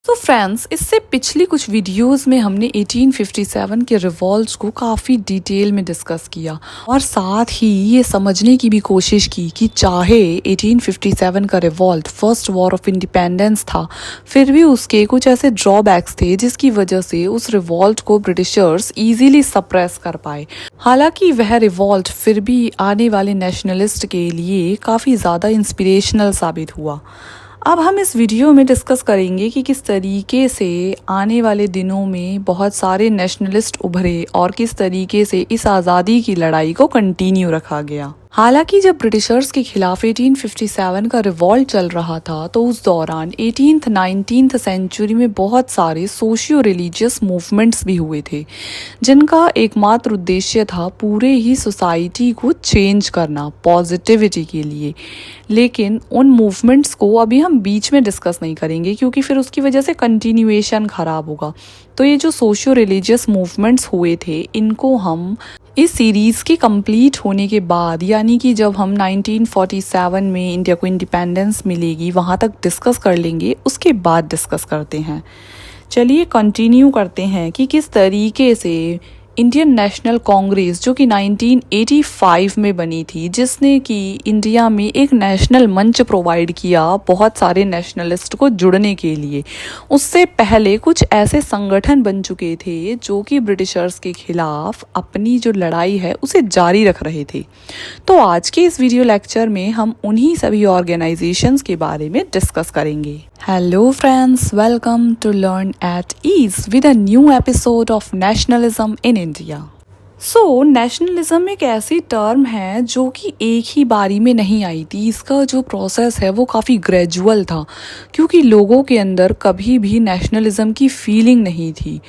तो फ्रेंड्स, इससे पिछली कुछ वीडियोस में हमने 1857 के रिवॉल्ट्स को काफ़ी डिटेल में डिस्कस किया और साथ ही ये समझने की भी कोशिश की कि चाहे 1857 का revolt first war of independence था, फिर भी उसके कुछ ऐसे ड्रॉबैक्स थे जिसकी वजह से उस रिवॉल्ट को ब्रिटिशर्स इजीली सप्रेस कर पाए। हालांकि वह रिवॉल्ट फिर भी आने वाले नेशनलिस्ट के लिए काफ़ी ज़्यादा इंस्पिरेशनल साबित हुआ। अब हम इस वीडियो में डिस्कस करेंगे कि किस तरीके से आने वाले दिनों में बहुत सारे नेशनलिस्ट उभरे और किस तरीके से इस आज़ादी की लड़ाई को कंटिन्यू रखा गया। हालांकि जब ब्रिटिशर्स के खिलाफ 1857 का रिवॉल्ट चल रहा था तो उस दौरान 18th-19th सेंचुरी में बहुत सारे सोशियो रिलीजियस मूवमेंट्स भी हुए थे जिनका एकमात्र उद्देश्य था पूरे ही सोसाइटी को चेंज करना पॉजिटिविटी के लिए। लेकिन उन मूवमेंट्स को अभी हम बीच में डिस्कस नहीं करेंगे क्योंकि फिर उसकी वजह से कंटिन्यूएशन खराब होगा। तो ये जो सोशियो रिलीजियस मूवमेंट्स हुए थे इनको हम इस सीरीज़ के कंप्लीट होने के बाद, यानी कि जब हम 1947 में इंडिया को इंडिपेंडेंस मिलेगी वहाँ तक डिस्कस कर लेंगे, उसके बाद डिस्कस करते हैं। चलिए कंटिन्यू करते हैं कि किस तरीके से इंडियन नेशनल कांग्रेस जो कि 1985 में बनी थी, जिसने कि इंडिया में एक नेशनल मंच प्रोवाइड किया बहुत सारे नेशनलिस्ट को जुड़ने के लिए। उससे पहले कुछ ऐसे संगठन बन चुके थे जो कि ब्रिटिशर्स के खिलाफ अपनी जो लड़ाई है उसे जारी रख रहे थे। तो आज के इस वीडियो लेक्चर में हम उन्हीं सभी ऑर्गेनाइजेशंस के बारे में डिस्कस करेंगे। Hello friends, welcome to Learn at Ease with a new episode of Nationalism in India. Nationalism एक ऐसी टर्म है जो कि एक ही बारी में नहीं आई थी। इसका जो प्रोसेस है वो काफ़ी ग्रेजुअल था क्योंकि लोगों के अंदर कभी भी नेशनलिज्म की फीलिंग नहीं थी।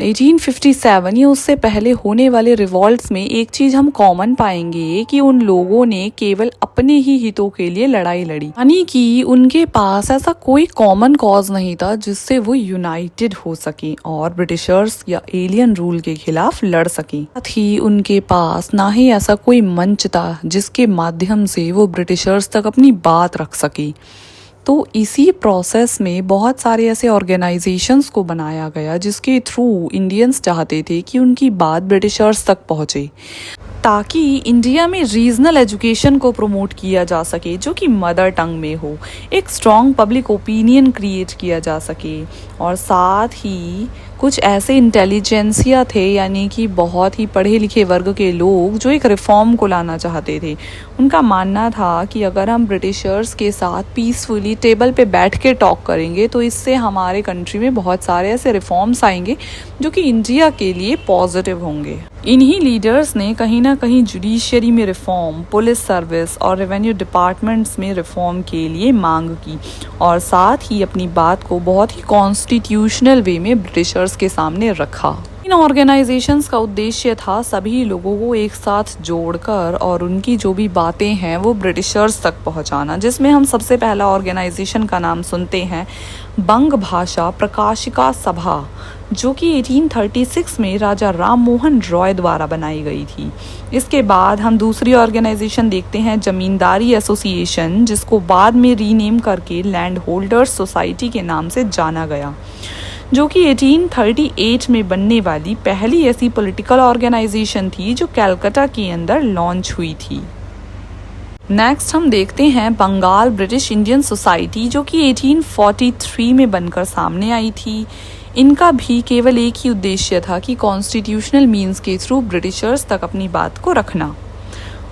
1857 या उससे पहले होने वाले रिवॉल्ट्स में एक चीज़ हम कॉमन पाएंगे कि उन लोगों ने केवल अपने ही हितों के लिए लड़ाई लड़ी, यानी कि उनके पास ऐसा कोई कॉमन कॉज नहीं था जिससे वो यूनाइटेड हो सके और ब्रिटिशर्स या एलियन रूल के खिलाफ लड़ सके। साथ ही उनके पास ना ही ऐसा कोई मंच था जिसके माध्यम से वो ब्रिटिशर्स तक अपनी बात रख सके। तो इसी प्रोसेस में बहुत सारे ऐसे ऑर्गेनाइजेशंस को बनाया गया जिसके थ्रू इंडियंस चाहते थे कि उनकी बात ब्रिटिशर्स तक पहुंचे ताकि इंडिया में रीजनल एजुकेशन को प्रमोट किया जा सके जो कि मदर टंग में हो, एक स्ट्रॉन्ग पब्लिक ओपिनियन क्रिएट किया जा सके। और साथ ही कुछ ऐसे इंटेलिजेंसिया थे, यानी कि बहुत ही पढ़े लिखे वर्ग के लोग जो एक रिफॉर्म को लाना चाहते थे। उनका मानना था कि अगर हम ब्रिटिशर्स के साथ पीसफुली टेबल पे बैठ के टॉक करेंगे तो इससे हमारे कंट्री में बहुत सारे ऐसे रिफॉर्म्स आएंगे जो कि इंडिया के लिए पॉजिटिव होंगे। इन्हीं लीडर्स ने कहीं ना कहीं जुडिशरी में रिफॉर्म, पुलिस सर्विस और रेवेन्यू डिपार्टमेंट्स में रिफॉर्म के लिए मांग की और साथ ही अपनी बात को बहुत ही कॉन्स्टिट्यूशनल वे में ब्रिटिशर्स के सामने रखा। इन ऑर्गेनाइजेशंस का उद्देश्य था सभी लोगों को एक साथ जोड़कर और उनकी जो भी बातें हैं वो ब्रिटिशर्स तक पहुंचाना, जिसमें हम सबसे पहला ऑर्गेनाइजेशन का नाम सुनते हैं बंग भाषा प्रकाशिका सभा, जो कि 1836 में राजा राम मोहन रॉय द्वारा बनाई गई थी। इसके बाद हम दूसरी ऑर्गेनाइजेशन देखते हैं जमींदारी एसोसिएशन, जिसको बाद में रीनेम करके लैंड होल्डर्स सोसाइटी के नाम से जाना गया, जो कि 1838 में बनने वाली पहली ऐसी पॉलिटिकल ऑर्गेनाइजेशन थी जो कलकत्ता के अंदर लॉन्च हुई थी। नेक्स्ट हम देखते हैं बंगाल ब्रिटिश इंडियन सोसाइटी, जो कि 1843 में बनकर सामने आई थी। इनका भी केवल एक ही उद्देश्य था कि कॉन्स्टिट्यूशनल मीन्स के थ्रू ब्रिटिशर्स तक अपनी बात को रखना।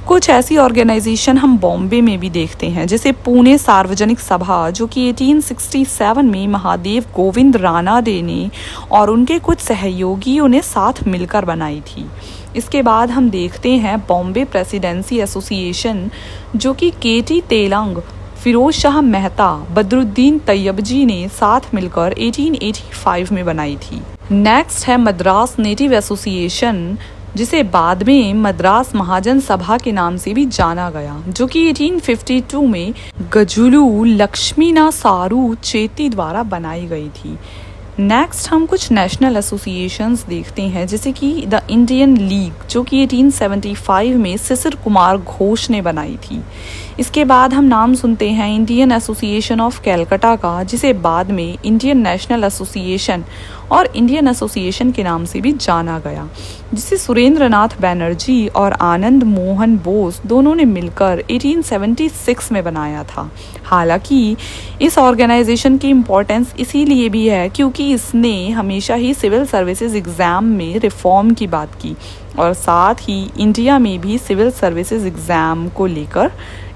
कुछ ऐसी ऑर्गेनाइजेशन हम बॉम्बे में भी देखते हैं, जैसे पुणे सार्वजनिक सभा, जो कि 1867 में महादेव गोविंद रानाडे ने और उनके कुछ सहयोगियों ने साथ मिलकर बनाई थी। इसके बाद हम देखते हैं बॉम्बे प्रेसिडेंसी एसोसिएशन, जो कि केटी तेलंग, फिरोज शाह मेहता, बदरुद्दीन तैयबजी ने साथ मिलकर 1885 में बनाई थी। नेक्स्ट है मद्रास नेटिव एसोसिएशन, जिसे बाद में मद्रास महाजन सभा के नाम से भी जाना गया, जो कि 1852 में गजुलू लक्ष्मीना सारू चेती द्वारा बनाई गई थी। नेक्स्ट हम कुछ नेशनल एसोसिएशंस देखते हैं, जैसे कि द इंडियन लीग जो कि 1875 में शिशिर कुमार घोष ने बनाई थी। इसके बाद हम नाम सुनते हैं इंडियन एसोसिएशन ऑफ कैलकाटा का, जिसे बाद में इंडियन नेशनल एसोसिएशन और इंडियन एसोसिएशन के नाम से भी जाना गया, जिसे सुरेंद्र नाथ बैनर्जी और आनंद मोहन बोस दोनों ने मिलकर 1876 में बनाया था। हालांकि इस ऑर्गेनाइजेशन की इम्पोर्टेंस इसीलिए भी है क्योंकि इसने हमेशा ही सिविल सर्विसेज एग्ज़ाम में रिफॉर्म की बात की और साथ ही इंडिया में भी सिविल सर्विसेज एग्ज़ाम को लेकर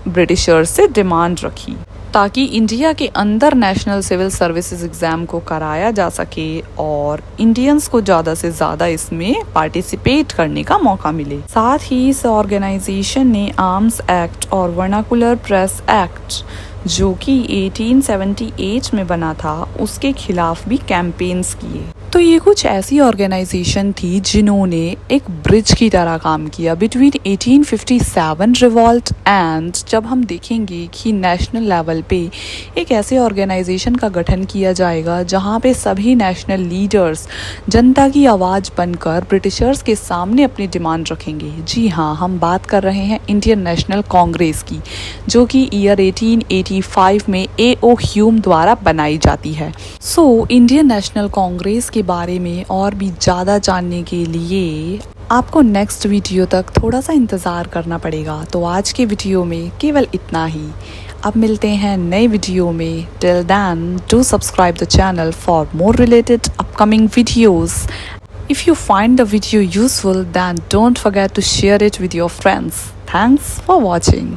ब्रिटिशर्स से डिमांड रखी ताकि इंडिया के अंदर नेशनल सिविल सर्विसेज एग्ज़ाम को कराया जा सके और इंडियंस को ज़्यादा से ज़्यादा इसमें पार्टिसिपेट करने का मौका मिले। साथ ही इस ऑर्गेनाइजेशन ने आर्म्स एक्ट और वर्नाकुलर प्रेस एक्ट जो कि 1878 में बना था उसके खिलाफ भी कैंपेन्स किए। तो ये कुछ ऐसी ऑर्गेनाइजेशन थी जिन्होंने एक ब्रिज की तरह काम किया बिटवीन 1857 रिवॉल्ट एंड जब हम देखेंगे कि नेशनल लेवल पे एक ऐसे ऑर्गेनाइजेशन का गठन किया जाएगा जहाँ पे सभी नेशनल लीडर्स जनता की आवाज़ बनकर ब्रिटिशर्स के सामने अपनी डिमांड रखेंगे। जी हाँ, हम बात कर रहे हैं इंडियन नेशनल कांग्रेस की, जो कि ईयर 1885 में A.O. ह्यूम द्वारा बनाई जाती है। सो इंडियन नेशनल कांग्रेस के बारे में और भी ज़्यादा जानने के लिए आपको नेक्स्ट वीडियो तक थोड़ा सा इंतज़ार करना पड़ेगा। तो आज के वीडियो में केवल इतना ही। अब मिलते हैं नए वीडियो में। Till then do subscribe the channel for more related upcoming videos. If you find the video useful, then don't forget to share it with your friends. Thanks for watching.